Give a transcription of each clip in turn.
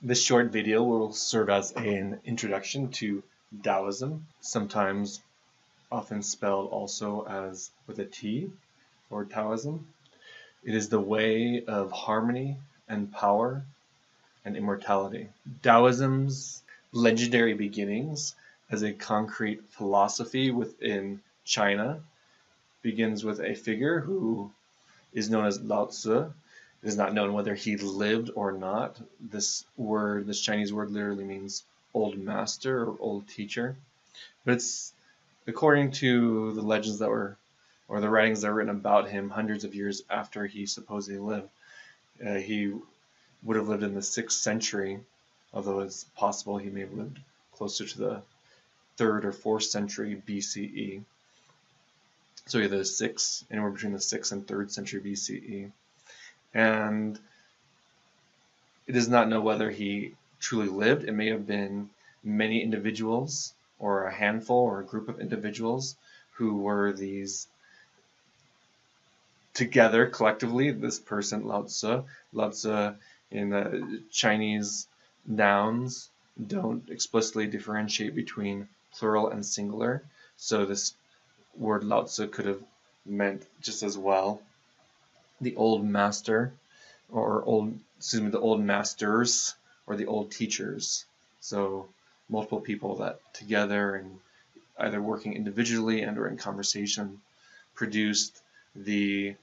This short video will serve as an introduction to Daoism, sometimes often spelled also as with a T, or Taoism. It is the way of harmony and power and immortality. Daoism's legendary beginnings as a concrete philosophy within China begins with a figure who is known as Laozi. It is not known whether he lived or not. This Chinese word literally means old master or old teacher. But it's according to the legends that were, or the writings that were written about him hundreds of years after he supposedly lived. He would have lived in the 6th century, although it's possible he may have lived closer to the 3rd or 4th century BCE. So either anywhere between the 6th and 3rd century BCE. And it does not know whether he truly lived. It may have been many individuals, or a handful or a group of individuals who were these together collectively. This person, Laozi. Laozi in the Chinese nouns don't explicitly differentiate between plural and singular. So this word Laozi could have meant just as well the old master, or the old masters, or the old teachers. So multiple people that together and either working individually and or in conversation produced the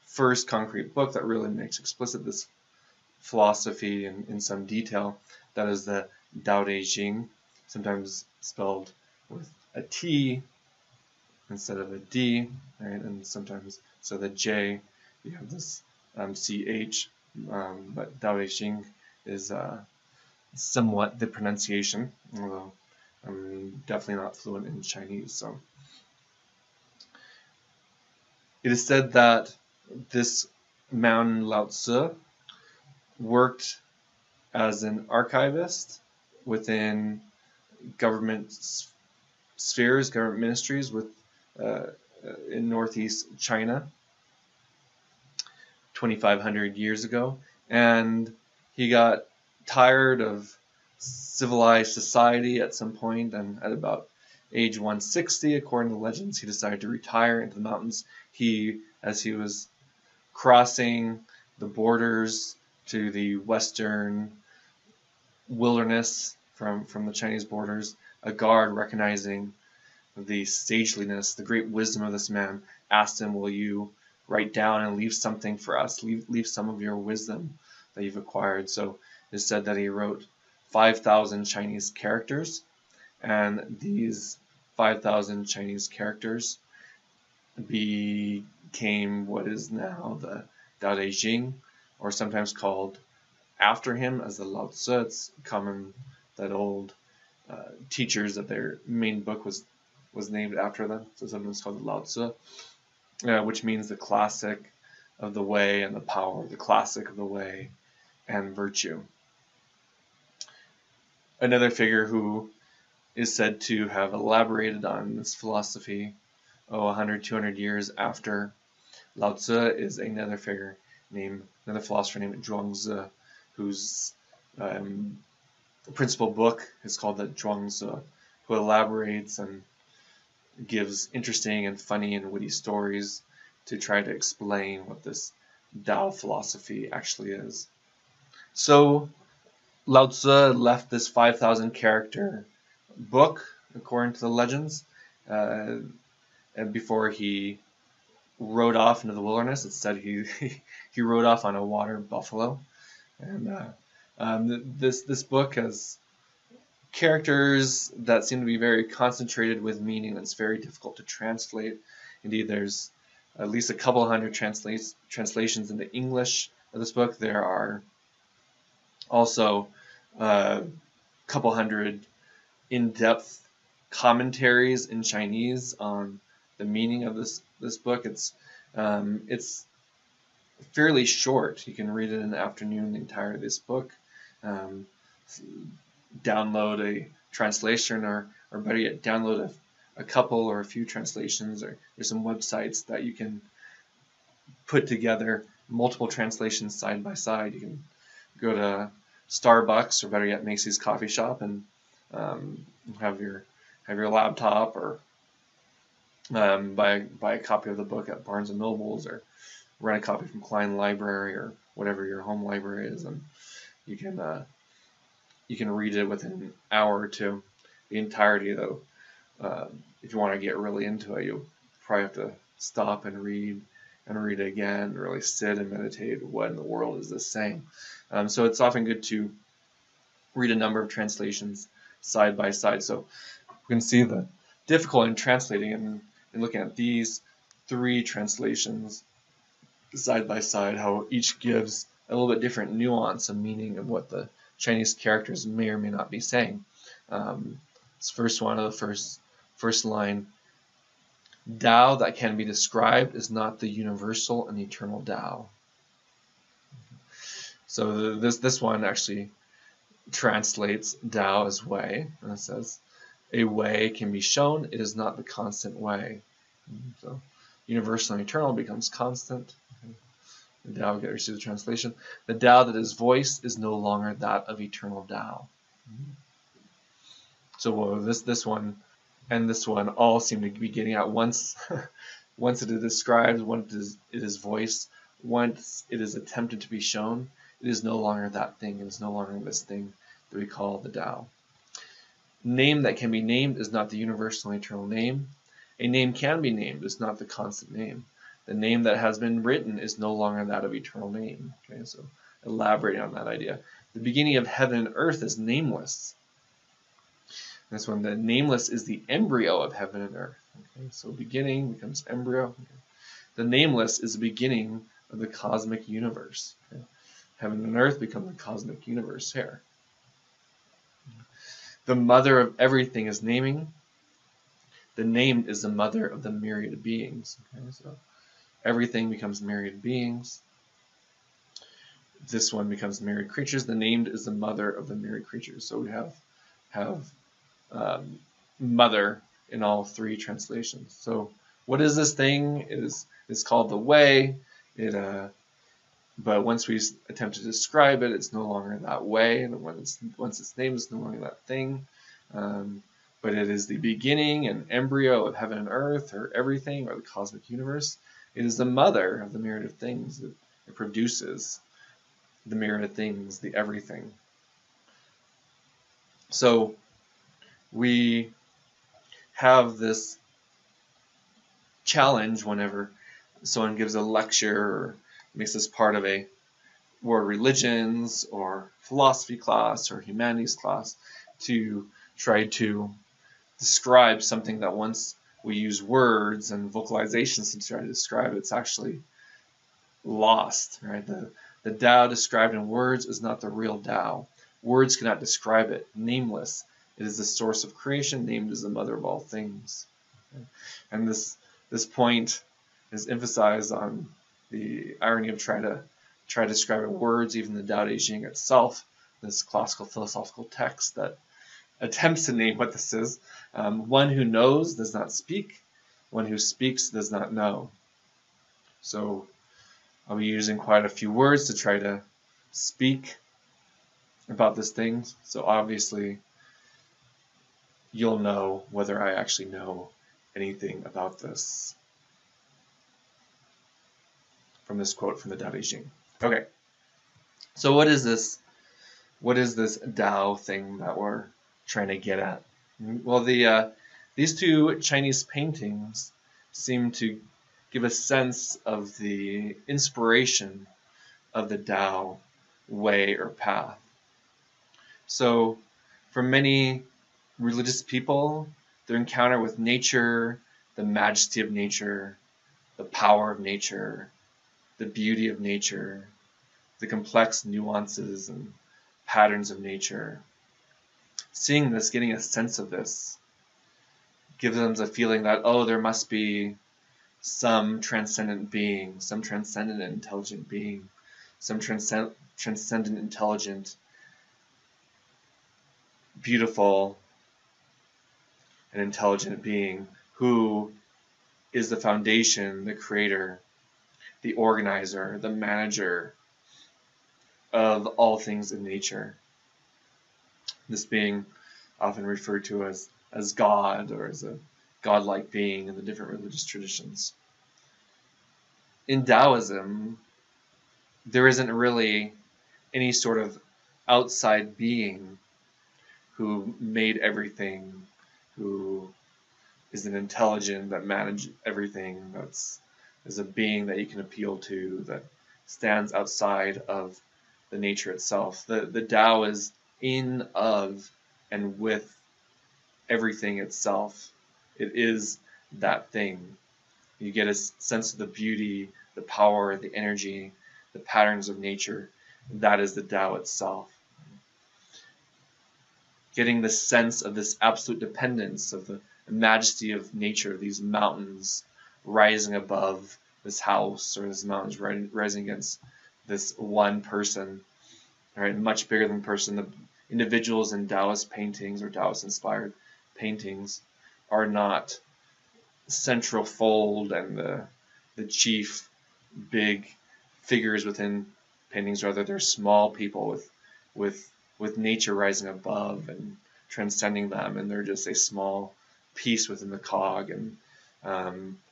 first concrete book that really makes explicit this philosophy in some detail. That is the Dao de Jing, sometimes spelled with a T instead of a D, right? And sometimes, so the J, you have this CH, but Dao de Jing is somewhat the pronunciation, although I'm definitely not fluent in Chinese. So it is said that this man Laozi worked as an archivist within government spheres, government ministries in northeast China 2,500 years ago, and he got tired of civilized society at some point, and at about age 160, according to legends, he decided to retire into the mountains. As he was crossing the borders to the western wilderness from the Chinese borders, a guard, recognizing the sageliness, the great wisdom of this man, asked him, "Will you write down and leave something for us? Leave some of your wisdom that you've acquired." So it's said that he wrote 5,000 Chinese characters, and these 5,000 Chinese characters became what is now the Dao de Jing, or sometimes called after him as the Laozi. It's common that old teachers, that their main book was named after them, so sometimes called the Laozi, which means the classic of the way and the power, the classic of the way and virtue. Another figure who is said to have elaborated on this philosophy 100, 200 years after Laozi is another philosopher named Zhuangzi, whose principal book is called the Zhuangzi, who elaborates and gives interesting and funny and witty stories to try to explain what this Tao philosophy actually is. So Laozi left this 5,000 character book, according to the legends, and before he rode off into the wilderness. It said he rode off on a water buffalo, and this book has characters that seem to be very concentrated with meaning that's very difficult to translate. Indeed, there's at least a couple hundred translations into English of this book. There are also a couple hundred in-depth commentaries in Chinese on the meaning of this book. It's fairly short. You can read it in the afternoon, the entirety of this book. Download a translation, or better yet, download a couple or a few translations, or there's some websites that you can put together multiple translations side by side. You can go to Starbucks, or better yet, Macy's coffee shop, and have your laptop, or buy a copy of the book at Barnes and Nobles, or rent a copy from Klein Library, or whatever your home library is, and you can read it within an hour or two. The entirety, though, if you want to get really into it, you'll probably have to stop and read it again, really sit and meditate. What in the world is this saying? So it's often good to read a number of translations side by side. So we can see the difficulty in translating and looking at these three translations side by side, how each gives a little bit different nuance and meaning of what the Chinese characters may or may not be saying. This first one, of the first line, Dao that can be described is not the universal and eternal Dao. So this one actually translates Dao as way, and it says, a way can be shown, it is not the constant way. So universal and eternal becomes constant. The Dao gets the translation. The Dao that is voiced is no longer that of eternal Dao. So this one and this one all seem to be getting at once it is described, once it is voiced, once it is attempted to be shown, it is no longer that thing. It is no longer this thing that we call the Dao. Name that can be named is not the universal and eternal name. A name can be named, is not the constant name. The name that has been written is no longer that of eternal name. Okay, so elaborating on that idea. The beginning of heaven and earth is nameless. This one, the nameless is the embryo of heaven and earth. Okay, so beginning becomes embryo. Okay. The nameless is the beginning of the cosmic universe. Okay. Heaven and earth become the cosmic universe here. The mother of everything is naming. The named is the mother of the myriad beings. Okay, so everything becomes myriad beings. This one becomes myriad creatures. The named is the mother of the myriad creatures. So we have mother in all three translations. So what is this thing? It's called the way. But once we attempt to describe it, it's no longer that way. And once its name is no longer that thing. But it is the beginning and embryo of heaven and earth, or everything, or the cosmic universe. It is the mother of the myriad of things. It produces the myriad of things, the everything. So we have this challenge whenever someone gives a lecture or makes us part of a world religions or philosophy class or humanities class to try to describe something that once we use words and vocalizations to try to describe, it's actually lost, right? The Tao described in words is not the real Tao. Words cannot describe it. Nameless, it is the source of creation. Named is the mother of all things. Okay? And this point is emphasized on the irony of trying to describe in words, even the Dao de Jing itself, this classical philosophical text that attempts to name what this is. One who knows does not speak. One who speaks does not know. So I'll be using quite a few words to try to speak about this thing. So obviously you'll know whether I actually know anything about this from this quote from the Dao de Jing. Okay, so what is this Dao thing that we're trying to get at? Well, these two Chinese paintings seem to give a sense of the inspiration of the Dao way or path. So for many religious people, their encounter with nature, the majesty of nature, the power of nature, the beauty of nature, the complex nuances and patterns of nature, seeing this, getting a sense of this, gives them the feeling that, oh, there must be some transcendent being, some transcendent intelligent being, some transcendent intelligent, beautiful and intelligent being who is the foundation, the creator, the organizer, the manager of all things in nature. This being often referred to as God, or as a godlike being in the different religious traditions. In Daoism, there isn't really any sort of outside being who made everything, who is an intelligent that manages everything, is a being that you can appeal to, that stands outside of the nature itself. The Tao is in, of, and with everything itself. It is that thing. You get a sense of the beauty, the power, the energy, the patterns of nature. That is the Tao itself. Getting the sense of this absolute dependence, of the majesty of nature, these mountains rising above this house, or this mountains rising against this one person, right? Much bigger than person. The individuals in Taoist paintings or Taoist inspired paintings are not central fold and the chief big figures within paintings. Rather, they're small people with nature rising above and transcending them, and they're just a small piece within the cog, and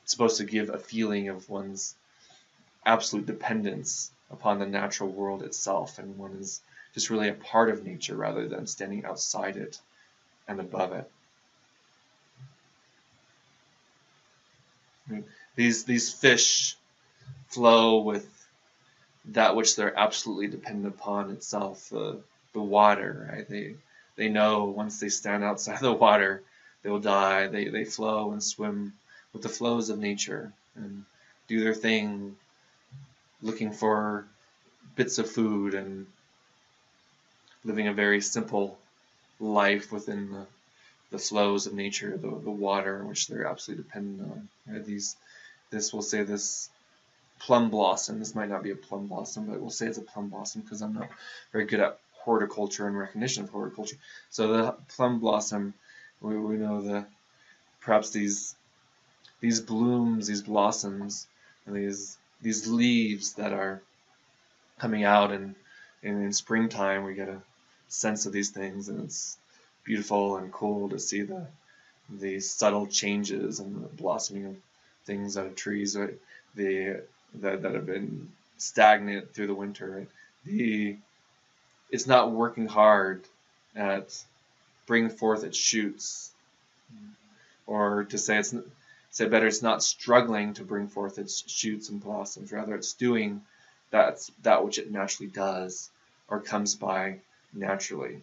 it's supposed to give a feeling of one's absolute dependence upon the natural world itself, and one is just really a part of nature rather than standing outside it and above it. These fish flow with that which they're absolutely dependent upon itself, the water, right? They know once they stand outside the water, they will die. They flow and swim with the flows of nature and do their thing, looking for bits of food and living a very simple life within the flows of nature, the water, which they're absolutely dependent on. Right? This plum blossom. This might not be a plum blossom, but we'll say it's a plum blossom because I'm not very good at horticulture and recognition of horticulture. So the plum blossom, we know perhaps these blooms, these blossoms, and these leaves that are coming out, and in springtime we get a sense of these things, and it's beautiful and cool to see the subtle changes and the blossoming of things out of trees, right? That have been stagnant through the winter. Right? It's not working hard at bringing forth its shoots, or to say better, it's not struggling to bring forth its shoots and blossoms. Rather, it's doing that which it naturally does or comes by naturally.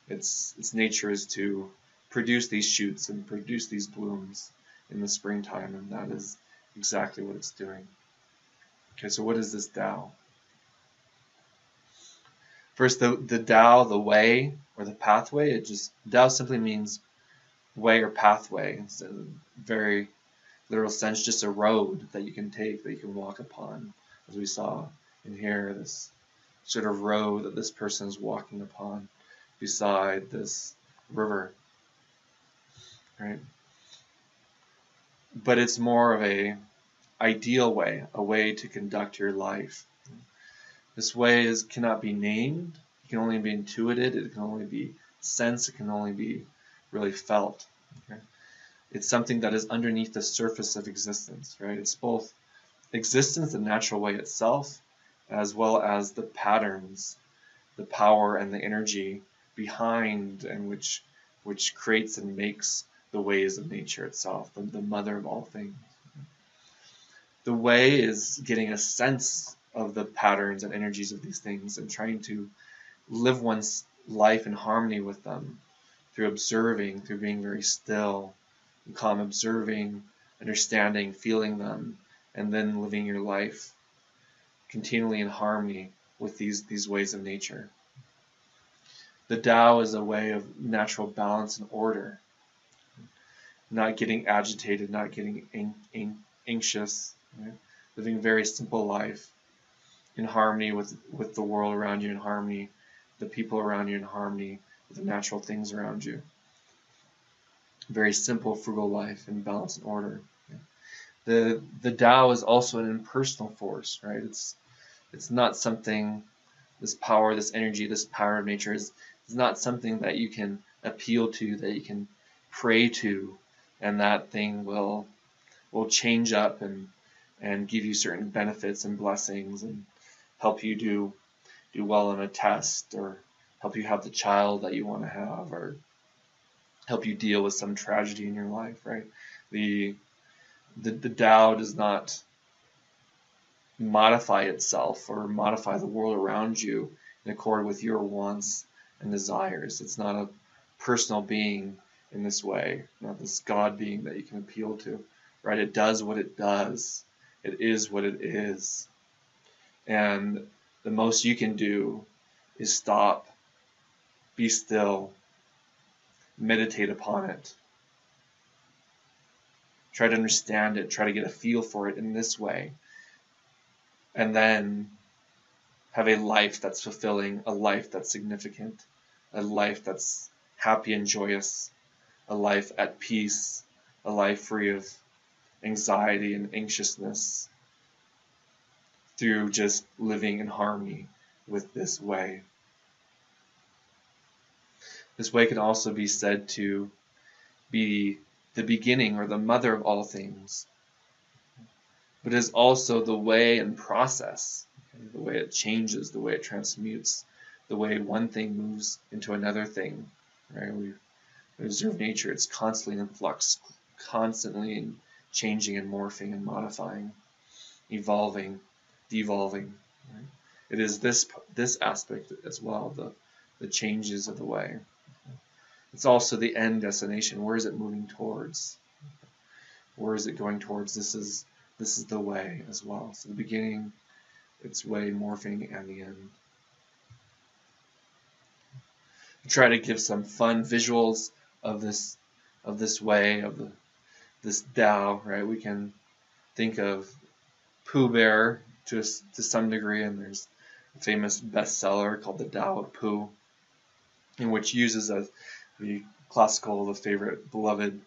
Its nature is to produce these shoots and produce these blooms in the springtime, and that is exactly what it's doing. Okay, so what is this Tao? First, the Tao, the way or the pathway. Tao simply means way or pathway. It's a very literal sense, just a road that you can take, that you can walk upon, as we saw in here, this sort of road that this person is walking upon beside this river, right? But it's more of a ideal way, a way to conduct your life. This way cannot be named. It can only be intuited. It can only be sensed. It can only be really felt. Okay? It's something that is underneath the surface of existence, right? It's both existence, the natural way itself, as well as the patterns, the power and the energy behind, and which creates and makes the ways of nature itself, the mother of all things. The way is getting a sense of the patterns and energies of these things and trying to live one's life in harmony with them through observing, through being very still and calm, observing, understanding, feeling them, and then living your life continually in harmony with these ways of nature. The Tao is a way of natural balance and order, not getting agitated, not getting anxious, right? Living a very simple life in harmony with the world around you, in harmony with the people around you, in harmony with the natural things around you. Very simple, frugal life in balance and order. The Tao is also an impersonal force, right? It's not something this power, this energy, this power of nature is not something that you can appeal to, that you can pray to, and that thing will change up and give you certain benefits and blessings and help you do well on a test, or help you have the child that you want to have, or help you deal with some tragedy in your life, right? The Tao does not modify itself or modify the world around you in accord with your wants and desires. It's not a personal being in this way, not this God being that you can appeal to, right? It does what it does. It is what it is. And the most you can do is stop, be still, meditate upon it. Try to understand it, try to get a feel for it in this way. And then have a life that's fulfilling, a life that's significant, a life that's happy and joyous, a life at peace, a life free of anxiety and anxiousness, through just living in harmony with this way. This way can also be said to be the beginning or the mother of all things, but is also the way and process, the way it changes, the way it transmutes, the way one thing moves into another thing. Right? We observe nature; it's constantly in flux, constantly changing and morphing and modifying, evolving, devolving. Right? It is this aspect as well, the changes of the way. It's also the end destination. Where is it moving towards? Where is it going towards? This is the way as well. So the beginning, its way, morphing, and the end. Try to give some fun visuals of this way, of this Tao, right? We can think of Pooh Bear to some degree, and there's a famous bestseller called The Tao of Pooh, in which uses the classical, the favorite, beloved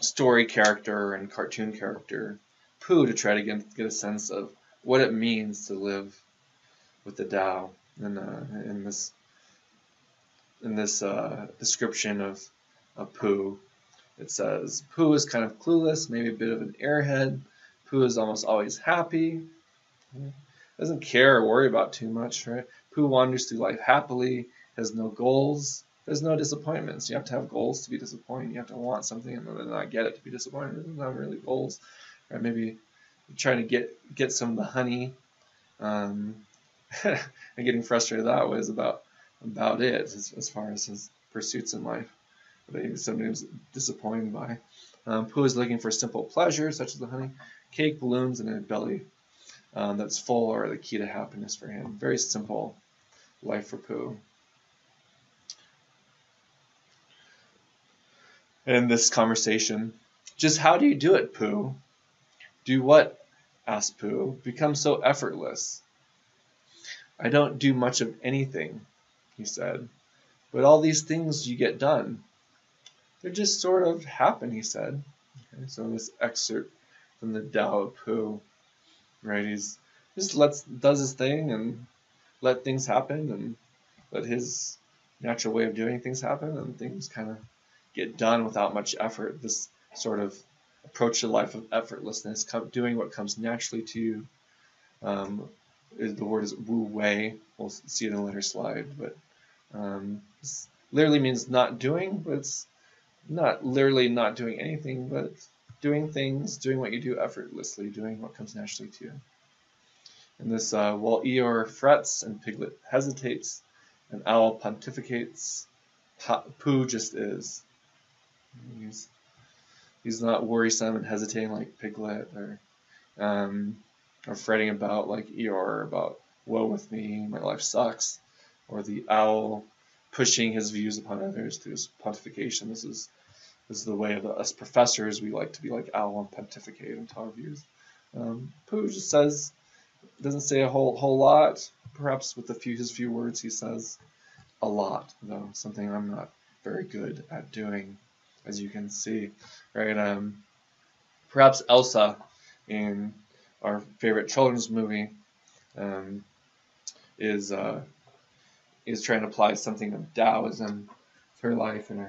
story character and cartoon character, Pooh, to try to get a sense of what it means to live with the Tao. And in this description of Pooh, it says, Pooh is kind of clueless, maybe a bit of an airhead. Pooh is almost always happy. Doesn't care or worry about too much, right? Pooh wanders through life happily, has no goals. There's no disappointments. You have to have goals to be disappointed. You have to want something and then not get it to be disappointed. There's not really goals. Right? Maybe you're trying to get some of the honey, and getting frustrated that way is about it as far as his pursuits in life. That he sometimes disappointed by. Pooh is looking for simple pleasures such as the honey, cake, balloons, and a belly that's full are the key to happiness for him. Very simple life for Pooh. In this conversation, just how do you do it, Pooh? Do what? Asked Pooh. Become so effortless. I don't do much of anything, he said, but all these things you get done. They just sort of happen, he said. Okay, so this excerpt from the Tao of Pooh, right? He's just does his thing and let things happen and let his natural way of doing things happen, and things kind of get done without much effort. This sort of approach to life of effortlessness, doing what comes naturally to you. The word is wu wei. We'll see it in a later slide, but literally means not doing, but it's not literally not doing anything, but doing things, doing what you do effortlessly, doing what comes naturally to you. And this, while Eeyore frets and Piglet hesitates and Owl pontificates, Pooh just is. He's not worrisome and hesitating like Piglet, or fretting about like Eeyore about woe with me, my life sucks, or the Owl pushing his views upon others through his pontification. This is the way of us professors. We like to be like Owl and pontificate and tell our views. Pooh just doesn't say a whole lot. Perhaps with his few words, he says a lot, though, something I'm not very good at doing, as you can see, right? Perhaps Elsa in our favorite children's movie is trying to apply something of Daoism to her life in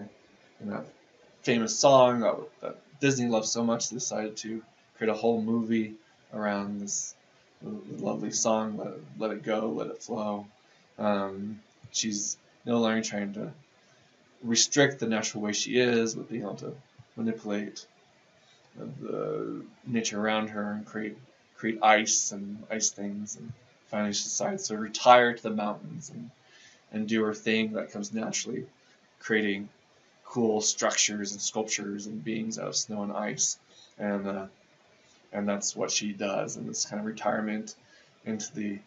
a famous song that Disney loves so much. They decided to create a whole movie around this lovely song, Let It Go, Let It Flow. She's no longer trying to restrict the natural way she is, but being able to manipulate the nature around her and create ice and ice things. And finally she decides to retire to the mountains and do her thing that comes naturally, creating cool structures and sculptures and beings out of snow and ice. And that's what she does, and this kind of retirement into the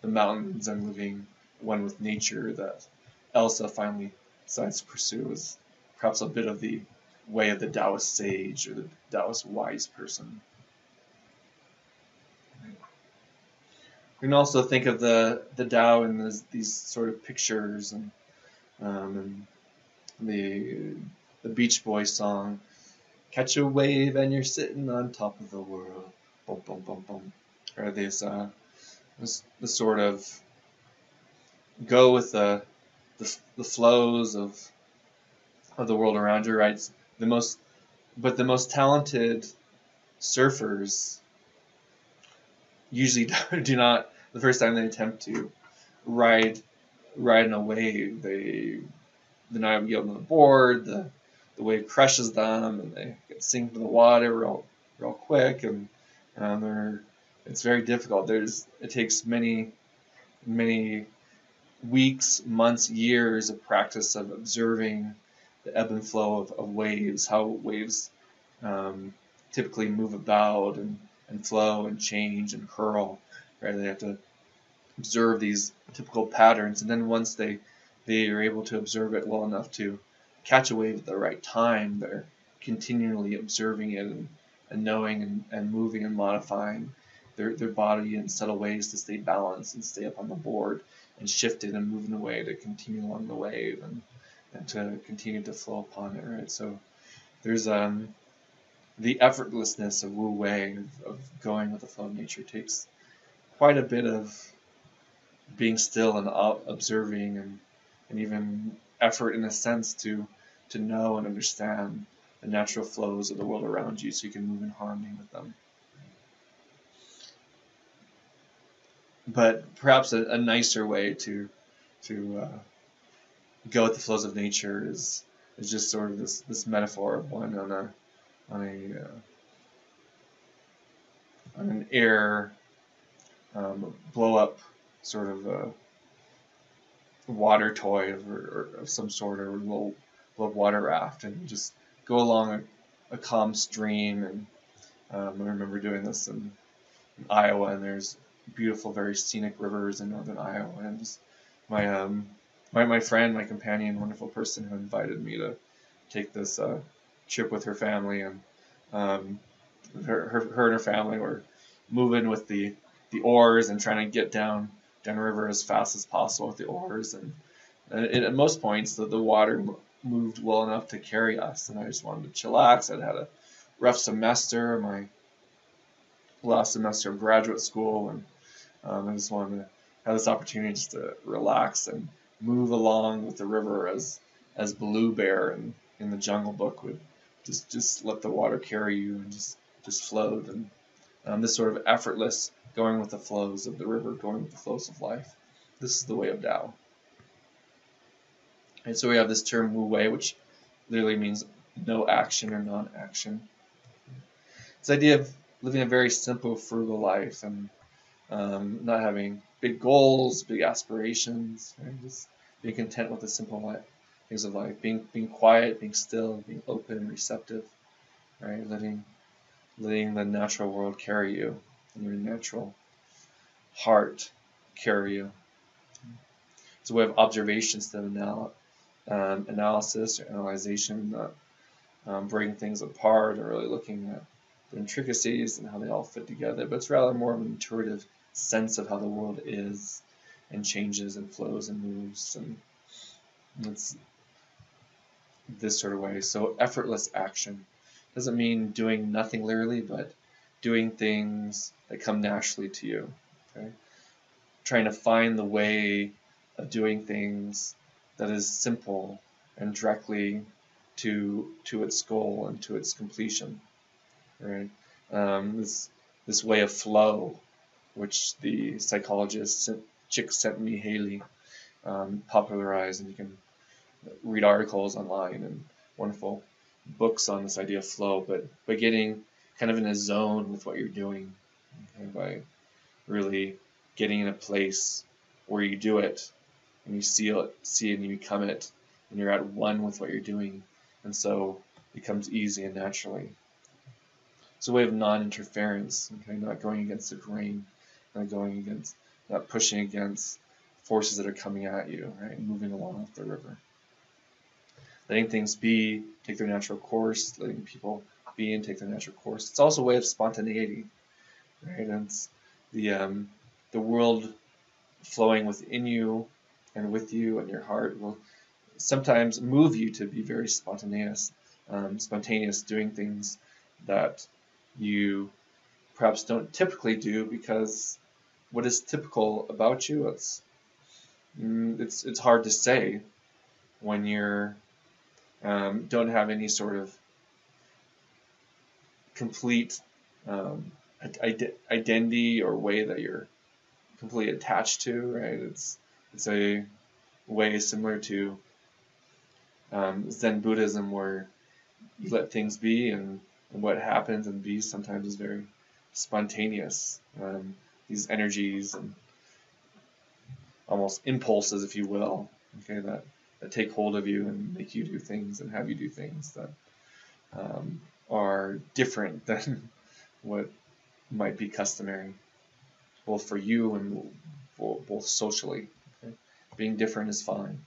mountains and living one with nature that Elsa finally decides to pursue is perhaps a bit of the way of the Taoist sage or the Taoist wise person. We can also think of the Tao in these sort of pictures, and the Beach Boys song, "Catch a wave and you're sitting on top of the world," boom, boom, boom, boom. Or this sort of go with the flows of the world around you, right? The most talented surfers usually do not, the first time they attempt to ride in a wave, they're not able to get on the board. The wave crushes them, and they get sink to the water real quick, and it's very difficult. It takes many weeks, months, years of practice of observing the ebb and flow of waves, how waves typically move about and flow and change and curl. Right? They have to observe these typical patterns, and then once they are able to observe it well enough to catch a wave at the right time, they're continually observing it and knowing and moving and modifying their body in subtle ways to stay balanced and stay up on the board and shift it and move in a way to continue along the wave and to continue to flow upon it, right? So there's the effortlessness of Wu Wei, of going with the flow of nature, takes quite a bit of being still and observing and even effort in a sense to know and understand the natural flows of the world around you so you can move in harmony with them. But perhaps a nicer way to go with the flows of nature is just sort of this metaphor of one on an air blow up sort of water toy of some sort, or a little water raft, and just go along a calm stream. And I remember doing this in Iowa, and there's beautiful, very scenic rivers in northern Iowa. And just my friend, my companion, wonderful person who invited me to take this trip with her family, and her and her family were moving with the oars and trying to get down river as fast as possible with the oars, and at most points the water moved well enough to carry us, and I just wanted to chillax. I'd had a rough semester, my last semester of graduate school, and I just wanted to have this opportunity just to relax and move along with the river as Blue Bear in the Jungle Book would just let the water carry you and just float. And this sort of effortless going with the flows of the river, going with the flows of life. This is the way of Tao. And so we have this term Wu Wei, which literally means no action or non-action. This idea of living a very simple, frugal life and not having big goals, big aspirations, right? Just being content with the simple things of life, being quiet, being still, being open and receptive, right? Letting the natural world carry you, and your natural heart carry you. It's a way of observation instead of analysis or analyzation, not breaking things apart or really looking at the intricacies and how they all fit together, but it's rather more of an intuitive sense of how the world is and changes and flows and moves, and it's this sort of way. So effortless action doesn't mean doing nothing literally, but doing things that come naturally to you. Okay? trying to find the way of doing things that is simple and directly to its goal and to its completion, right? This way of flow, which the psychologist Csikszentmihalyi popularized, and you can read articles online and wonderful books on this idea of flow, but by getting kind of in a zone with what you're doing, okay, by really getting in a place where you do it and you see it and you become it, and you're at one with what you're doing, and so it comes easy and naturally. It's a way of non-interference, okay, not going against the grain, not pushing against forces that are coming at you, right, moving along with the river. Letting things be, take their natural course, letting people be and take their natural course. It's also a way of spontaneity, right? And it's the world flowing within you and with you, and your heart will sometimes move you to be very spontaneous, doing things that you perhaps don't typically do, because what is typical about you, it's hard to say when you're don't have any sort of complete identity or way that you're completely attached to, right? It's a way similar to Zen Buddhism, where you let things be, and what happens and be sometimes is very spontaneous. These energies and almost impulses, if you will, okay, that take hold of you and make you do things and have you do things that are different than what might be customary, both for you and both socially. Okay? Being different is fine.